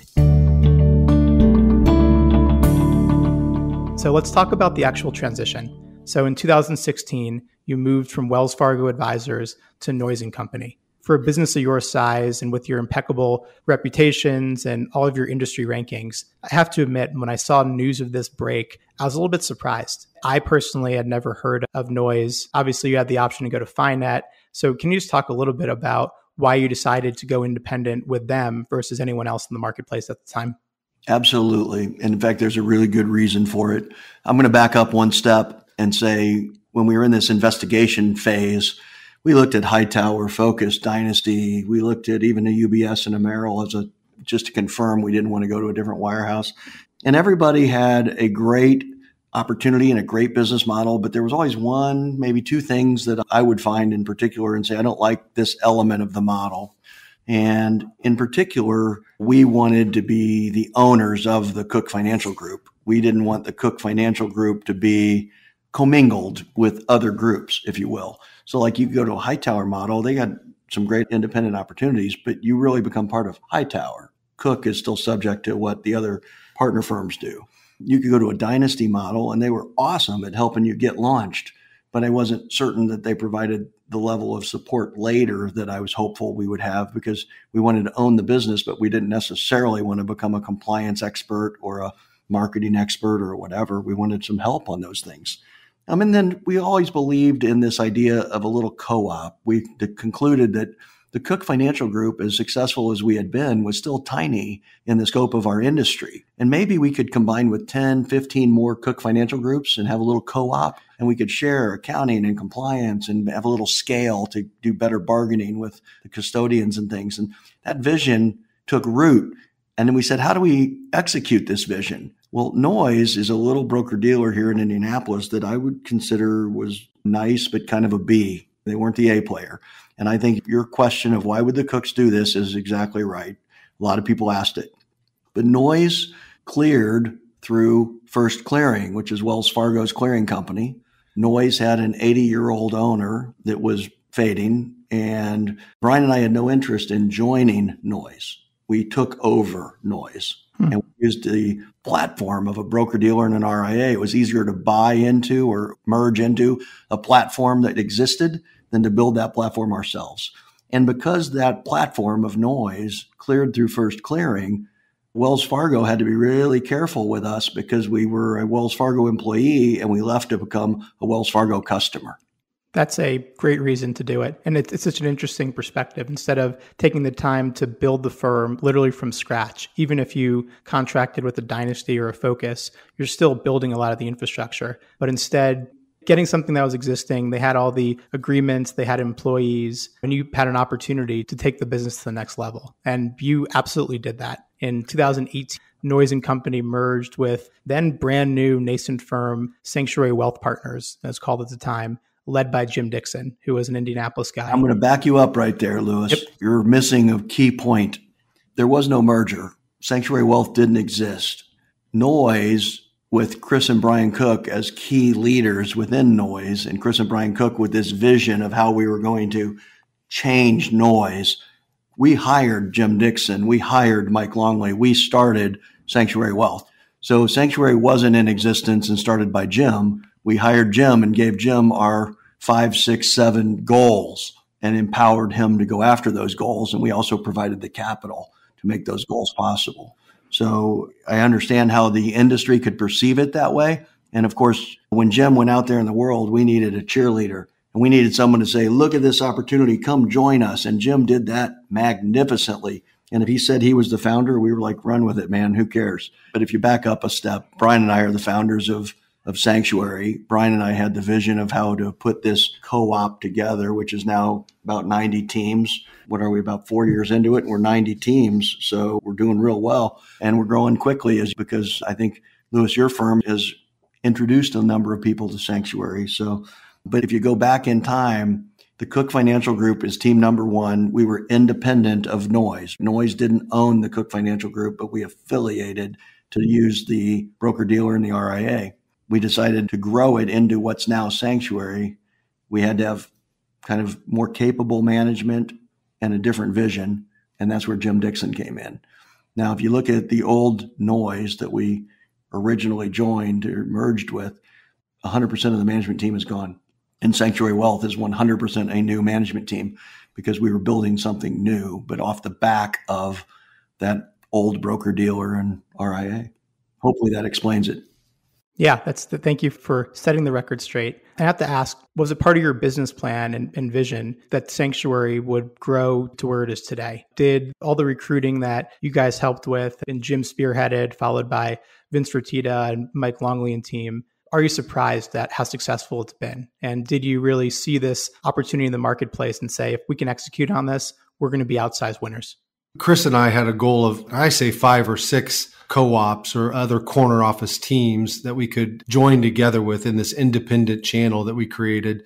Speaker 2: So let's talk about the actual transition. So in 2016, you moved from Wells Fargo Advisors to Noyes & Company. For a business of your size and with your impeccable reputations and all of your industry rankings, I have to admit, when I saw news of this break, I was a little bit surprised. I personally had never heard of Noyes. Obviously, you had the option to go to Finet. So can you just talk a little bit about why you decided to go independent with them versus anyone else in the marketplace at the time?
Speaker 3: Absolutely. And in fact, there's a really good reason for it. I'm going to back up one step and say, when we were in this investigation phase, we looked at Hightower, Focus, Dynasty. We looked at even a UBS and a Merrill just to confirm we didn't want to go to a different wirehouse. And everybody had a great opportunity and a great business model, but there was always one, maybe two things that I would find in particular and say, I don't like this element of the model. And in particular, we wanted to be the owners of the Cooke Financial Group. We didn't want the Cooke Financial Group to be commingled with other groups, if you will. So like you go to a Hightower model, they got some great independent opportunities, but you really become part of Hightower. Cooke is still subject to what the other partner firms do. You could go to a Dynasty model, and they were awesome at helping you get launched. but I wasn't certain that they provided the level of support later that I was hopeful we would have, because we wanted to own the business, but we didn't necessarily want to become a compliance expert or a marketing expert or whatever. We wanted some help on those things. And then we always believed in this idea of a little co-op. We concluded that the Cooke Financial Group, as successful as we had been, was still tiny in the scope of our industry. And maybe we could combine with 10, 15 more Cooke Financial Groups and have a little co-op, and we could share accounting and compliance and have a little scale to do better bargaining with the custodians and things. And that vision took root. And then we said, how do we execute this vision? Well, Noise is a little broker-dealer here in Indianapolis that I would consider was nice, but kind of a B. They weren't the A player. And I think your question of why would the Cookes do this is exactly right. A lot of people asked it. But Noise cleared through First Clearing, which is Wells Fargo's clearing company. Noise had an 80-year-old owner that was fading, and Brian and I had no interest in joining Noise. We took over Noise and we used the platform of a broker-dealer and an RIA. It was easier to buy into or merge into a platform that existed than to build that platform ourselves. And because that platform of Noise cleared through First Clearing, Wells Fargo had to be really careful with us because we were a Wells Fargo employee and we left to become a Wells Fargo customer.
Speaker 2: That's a great reason to do it. And it's such an interesting perspective. Instead of taking the time to build the firm literally from scratch, even if you contracted with a Dynasty or a Focus, you're still building a lot of the infrastructure. But instead, getting something that was existing, they had all the agreements, they had employees, and you had an opportunity to take the business to the next level. And you absolutely did that. In 2018, Noise & Company merged with then brand new nascent firm, Sanctuary Wealth Partners, as called at the time, led by Jim Dixon, who was an Indianapolis guy.
Speaker 3: I'm going to back you up right there, Lewis. Yep. You're missing a key point. There was no merger. Sanctuary Wealth didn't exist. Noise, with Chris and Brian Cooke as key leaders within Noise, and Chris and Brian Cooke with this vision of how we were going to change Noise, we hired Jim Dixon. We hired Mike Longley. We started Sanctuary Wealth. So Sanctuary wasn't in existence and started by Jim. We hired Jim and gave Jim our 5, 6, 7 goals and empowered him to go after those goals. And we also provided the capital to make those goals possible. So I understand how the industry could perceive it that way. And of course, when Jim went out there in the world, we needed a cheerleader and we needed someone to say, look at this opportunity, come join us. And Jim did that magnificently. And if he said he was the founder, we were like, run with it, man, who cares? But if you back up a step, Brian and I are the founders of Sanctuary. Brian and I had the vision of how to put this co-op together, which is now about 90 teams. What are we, about 4 years into it? We're 90 teams. So we're doing real well. And we're growing quickly because I think, Lewis, your firm has introduced a number of people to Sanctuary. But if you go back in time, the Cooke Financial Group is team number one. We were independent of Noise. Noise didn't own the Cooke Financial Group, but we affiliated to use the broker-dealer and the RIA. We decided to grow it into what's now Sanctuary. We had to have kind of more capable management and a different vision. And that's where Jim Dixon came in. Now, if you look at the old Noise that we originally joined or merged with, 100% of the management team is gone. And Sanctuary Wealth is 100% a new management team because we were building something new, but off the back of that old broker-dealer and RIA. Hopefully that explains it.
Speaker 2: Yeah, thank you for setting the record straight. I have to ask, was it part of your business plan and vision that Sanctuary would grow to where it is today? Did all the recruiting that you guys helped with and Jim spearheaded, followed by Vince Fertitta and Mike Longley and team, are you surprised at how successful it's been? And did you really see this opportunity in the marketplace and say, if we can execute on this, we're going to be outsized winners?
Speaker 4: Chris and I had a goal of, I say 5 or 6 co-ops or other corner office teams that we could join together with in this independent channel that we created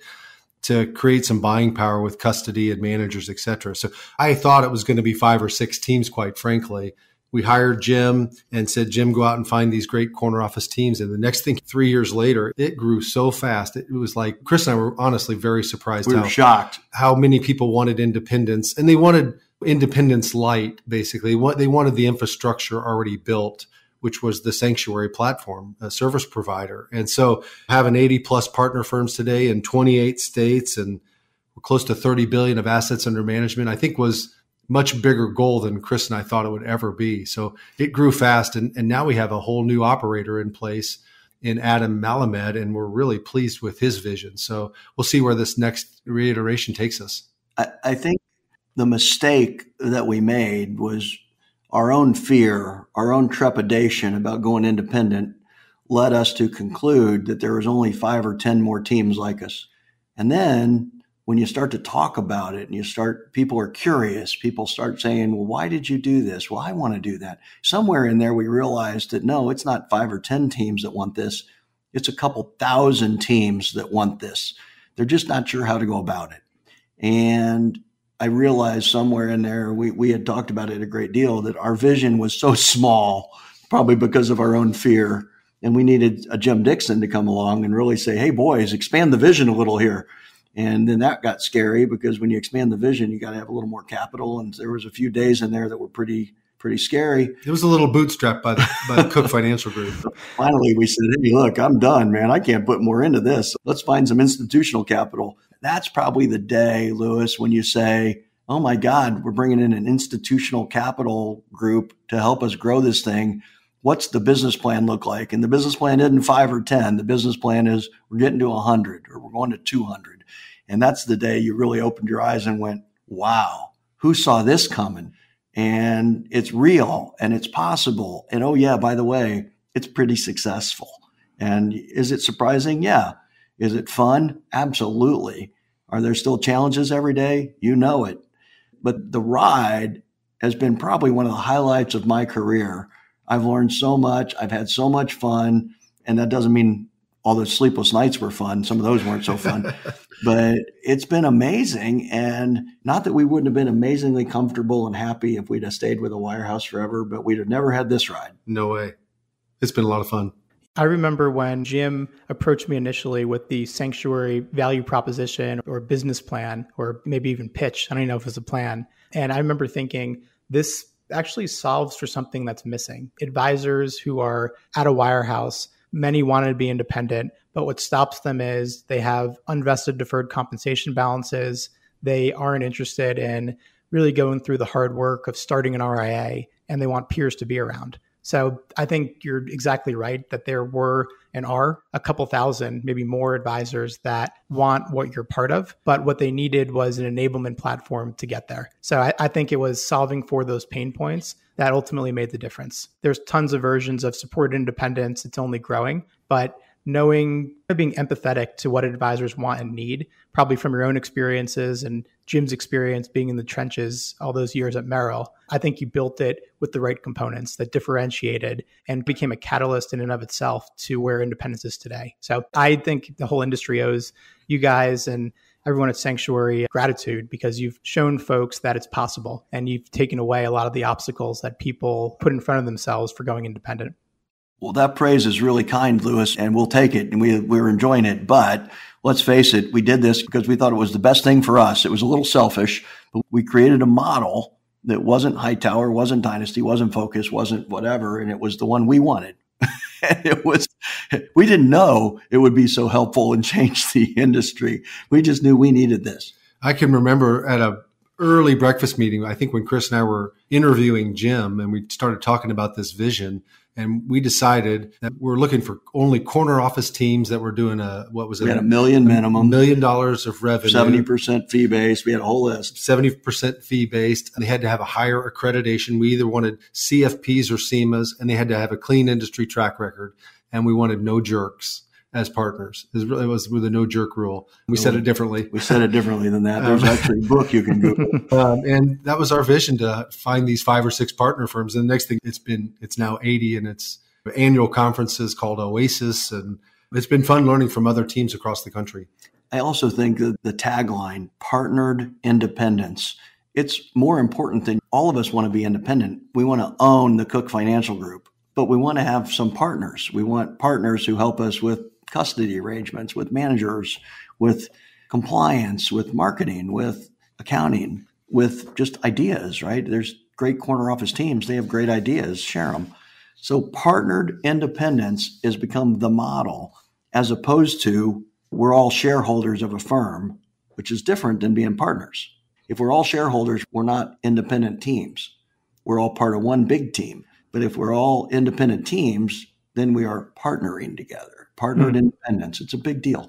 Speaker 4: to create some buying power with custody and managers, et cetera. So I thought it was going to be 5 or 6 teams, quite frankly. We hired Jim and said, Jim, go out and find these great corner office teams. And the next thing, 3 years later, it grew so fast. It was like, Chris and I were honestly very surprised.
Speaker 3: We were shocked
Speaker 4: how many people wanted independence, and they wanted independence light, basically. They wanted the infrastructure already built which was the Sanctuary platform, a service provider. And so having 80 plus partner firms today in 28 states, and we're close to 30 billion of assets under management, I think was much bigger goal than Chris and I thought it would ever be. So it grew fast. And now we have a whole new operator in place in Adam Malamed, and we're really pleased with his vision. So we'll see where this next reiteration takes us.
Speaker 3: I think the mistake that we made was our own fear, our own trepidation about going independent led us to conclude that there was only 5 or 10 more teams like us. And then when you start to talk about it and people are curious, people start saying, well, why did you do this? Well, I want to do that. Somewhere in there, we realized that no, it's not 5 or 10 teams that want this. It's a couple thousand teams that want this. They're just not sure how to go about it. And I realized somewhere in there, we had talked about it a great deal, that our vision was so small, probably because of our own fear. And we needed a Jim Dixon to come along and really say, hey, boys, expand the vision a little here. And then that got scary, because when you expand the vision, you got to have a little more capital. And there was a few days in there that were pretty scary.
Speaker 4: It was a little bootstrapped by the Cooke Financial Group.
Speaker 3: Finally, we said, hey, look, I'm done, man. I can't put more into this. Let's find some institutional capital. That's probably the day, Lewis, when you say, oh my God, we're bringing in an institutional capital group to help us grow this thing. What's the business plan look like? And the business plan isn't 5 or 10. The business plan is we're getting to 100, or we're going to 200. And that's the day you really opened your eyes and went, wow, who saw this coming? And it's real and it's possible. And oh yeah, by the way, it's pretty successful. And is it surprising? Yeah. Is it fun? Absolutely. Are there still challenges every day? You know it. But the ride has been probably one of the highlights of my career. I've learned so much. I've had so much fun. And that doesn't mean all those sleepless nights were fun. Some of those weren't so fun. But it's been amazing. And not that we wouldn't have been amazingly comfortable and happy if we'd have stayed with a wirehouse forever, but we'd have never had this ride.
Speaker 4: No way. It's been a lot of fun.
Speaker 2: I remember when Jim approached me initially with the Sanctuary value proposition or business plan, or maybe even pitch. I don't even know if it's a plan. And I remember thinking, this actually solves for something that's missing. Advisors who are at a wirehouse, many want to be independent, but what stops them is they have unvested deferred compensation balances. They aren't interested in really going through the hard work of starting an RIA, and they want peers to be around. So I think you're exactly right that there were and are a couple thousand, maybe more advisors that want what you're part of, but what they needed was an enablement platform to get there. So I think it was solving for those pain points that ultimately made the difference. There's tons of versions of supported independence. It's only growing, but being empathetic to what advisors want and need, probably from your own experiences and Jim's experience being in the trenches all those years at Merrill, I think you built it with the right components that differentiated and became a catalyst in and of itself to where independence is today. So I think the whole industry owes you guys and everyone at Sanctuary gratitude, because you've shown folks that it's possible and you've taken away a lot of the obstacles that people put in front of themselves for going independent.
Speaker 3: Well, that praise is really kind, Lewis, and we'll take it, and we're enjoying it. But let's face it, we did this because we thought it was the best thing for us. It was a little selfish, but we created a model that wasn't Hightower, wasn't Dynasty, wasn't Focus, wasn't whatever, and it was the one we wanted. We didn't know it would be so helpful and change the industry. We just knew we needed this.
Speaker 4: I can remember at a early breakfast meeting, I think when Chris and I were interviewing Jim, and we started talking about this vision. And we decided that we're looking for only corner office teams that were doing
Speaker 3: we had $1 million minimum,
Speaker 4: $1 million of revenue,
Speaker 3: 70% fee based. We had a whole list,
Speaker 4: 70% fee based. And they had to have a higher accreditation. We either wanted CFPs or CIMAs, and they had to have a clean industry track record. And we wanted no jerks as partners. It was with a no jerk rule. We said it differently.
Speaker 3: We said it differently than that. There's actually a book you can Google.
Speaker 4: And that was our vision, to find these 5 or 6 partner firms. And the next thing, it's now 80, and it's annual conferences called Oasis. And it's been fun learning from other teams across the country.
Speaker 3: I also think that the tagline, partnered independence, it's more important than all of us want to be independent. We want to own the Cooke Financial Group, but we want to have some partners. We want partners who help us with custody arrangements, with managers, with compliance, with marketing, with accounting, with just ideas, right? There's great corner office teams. They have great ideas. Share them. So partnered independence has become the model, as opposed to we're all shareholders of a firm, which is different than being partners. If we're all shareholders, we're not independent teams. We're all part of one big team. But if we're all independent teams, then we are partnering together. Partnered independence. It's a big deal.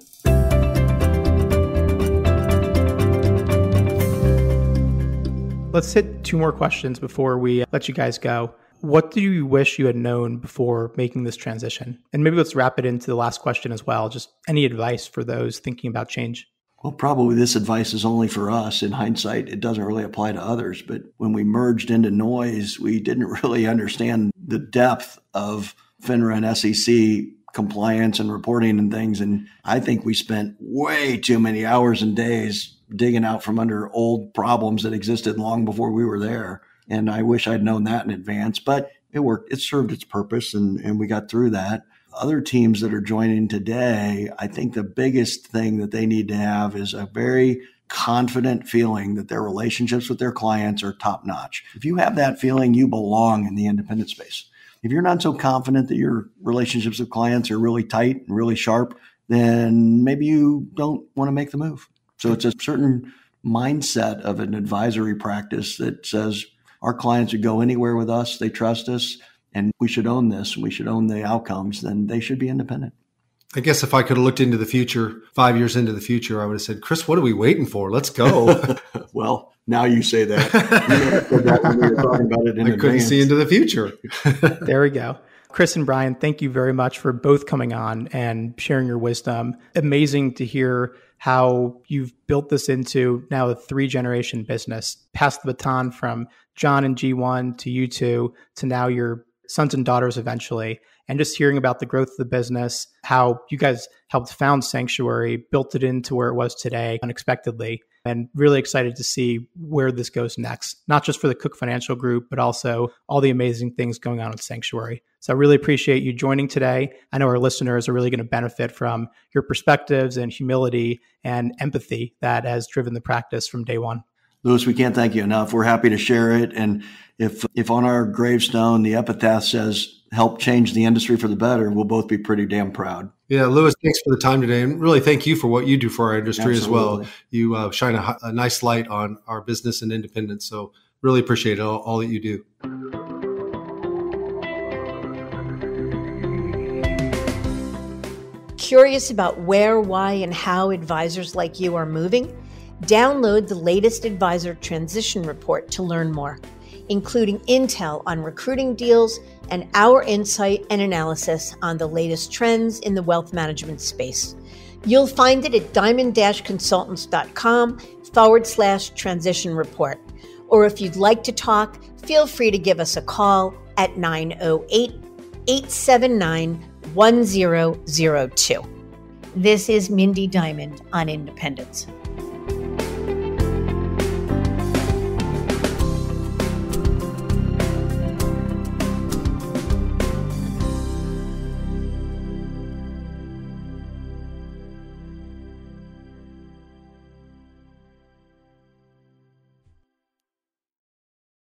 Speaker 2: Let's hit two more questions before we let you guys go. What do you wish you had known before making this transition? And maybe let's wrap it into the last question as well. Just any advice for those thinking about change?
Speaker 3: Well, probably this advice is only for us. In hindsight, it doesn't really apply to others. But when we merged into Noise, we didn't really understand the depth of FINRA and SEC compliance and reporting and things. And I think we spent way too many hours and days digging out from under old problems that existed long before we were there. And I wish I'd known that in advance, but it worked. It served its purpose, and we got through that. Other teams that are joining today, I think the biggest thing that they need to have is a very confident feeling that their relationships with their clients are top notch. If you have that feeling, you belong in the independent space. If you're not so confident that your relationships with clients are really tight and really sharp, then maybe you don't want to make the move. So it's a certain mindset of an advisory practice that says our clients would go anywhere with us, they trust us, and we should own this, and we should own the outcomes, then they should be independent.
Speaker 4: I guess if I could have looked into the future, 5 years into the future, I would have said, Chris, what are we waiting for? Let's go.
Speaker 3: Well, now you say that. You never said that when we were talking about it in advance.
Speaker 4: I couldn't see into the future.
Speaker 2: There we go. Chris and Brian, thank you very much for both coming on and sharing your wisdom. Amazing to hear how you've built this into now a 3-generation business, passed the baton from John and G1 to you two to now your sons and daughters eventually. And just hearing about the growth of the business, how you guys helped found Sanctuary, built it into where it was today unexpectedly, and really excited to see where this goes next, not just for the Cooke Financial Group, but also all the amazing things going on with Sanctuary. So I really appreciate you joining today. I know our listeners are really going to benefit from your perspectives and humility and empathy that has driven the practice from day one.
Speaker 3: Louis, we can't thank you enough. We're happy to share it. And if on our gravestone, the epitaph says, help change the industry for the better, we'll both be pretty damn proud.
Speaker 4: Yeah, Louis, thanks for the time today. And really thank you for what you do for our industry
Speaker 3: Absolutely.
Speaker 4: as well. You shine a nice light on our business and independence. So really appreciate all that you do.
Speaker 1: Curious about where, why, and how advisors like you are moving? Download the latest Advisor Transition Report to learn more, including intel on recruiting deals and our insight and analysis on the latest trends in the wealth management space. You'll find it at diamond-consultants.com/transition report. Or if you'd like to talk, feel free to give us a call at 908-879-1002. This is Mindy Diamond on Independence.